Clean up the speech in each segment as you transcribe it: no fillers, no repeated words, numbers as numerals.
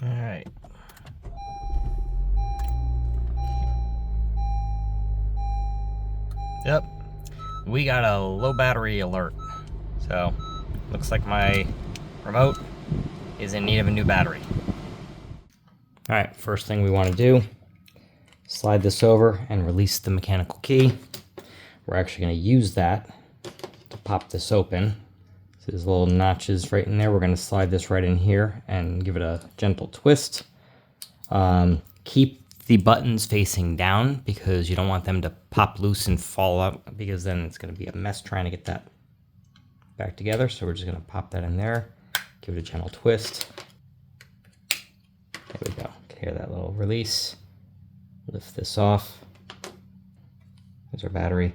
All right. Yep, we got a low battery alert. So, looks like my remote is in need of a new battery. All right, first thing we want to do, slide this over and release the mechanical key. We're actually going to use that to pop this open. So there's little notches right in there. We're going to slide this right in here and give it a gentle twist. Keep the buttons facing down because you don't want them to pop loose and fall out, because then it's going to be a mess trying to get that back together. So we're just going to pop that in there, give it a gentle twist. There we go. You can hear that little release. Lift this off. There's our battery,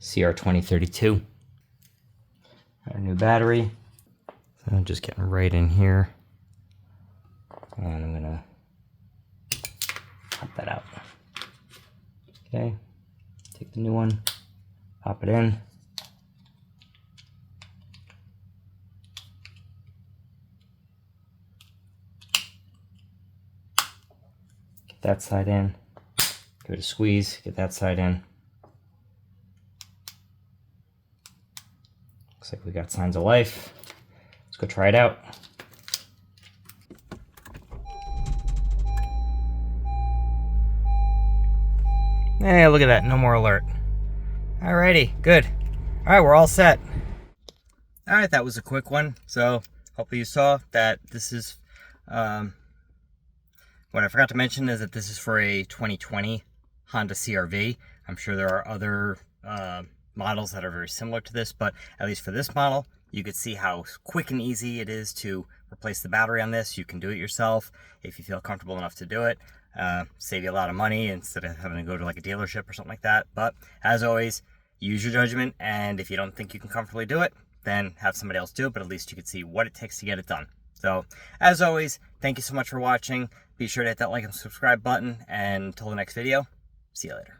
CR2032. Our new battery. So I'm just getting right in here, and I'm gonna pop that out. Okay, take the new one, pop it in. Get that side in. Give it a squeeze, get that side in. Looks like we got signs of life. Let's go try it out. Hey, look at that, no more alert. Alrighty, good. Alright, we're all set. Alright, that was a quick one. So, hopefully you saw that this is, what I forgot to mention is that this is for a 2020 Honda CRV. I'm sure there are other models that are very similar to this, but at least for this model, you could see how quick and easy it is to replace the battery on this. You can do it yourself if you feel comfortable enough to do it. Save you a lot of money instead of having to go to like a dealership or something like that. But as always, use your judgment, and if you don't think you can comfortably do it, then have somebody else do it, but at least you can see what it takes to get it done. So, as always, thank you so much for watching. Be sure to hit that like and subscribe button, and until the next video, see you later.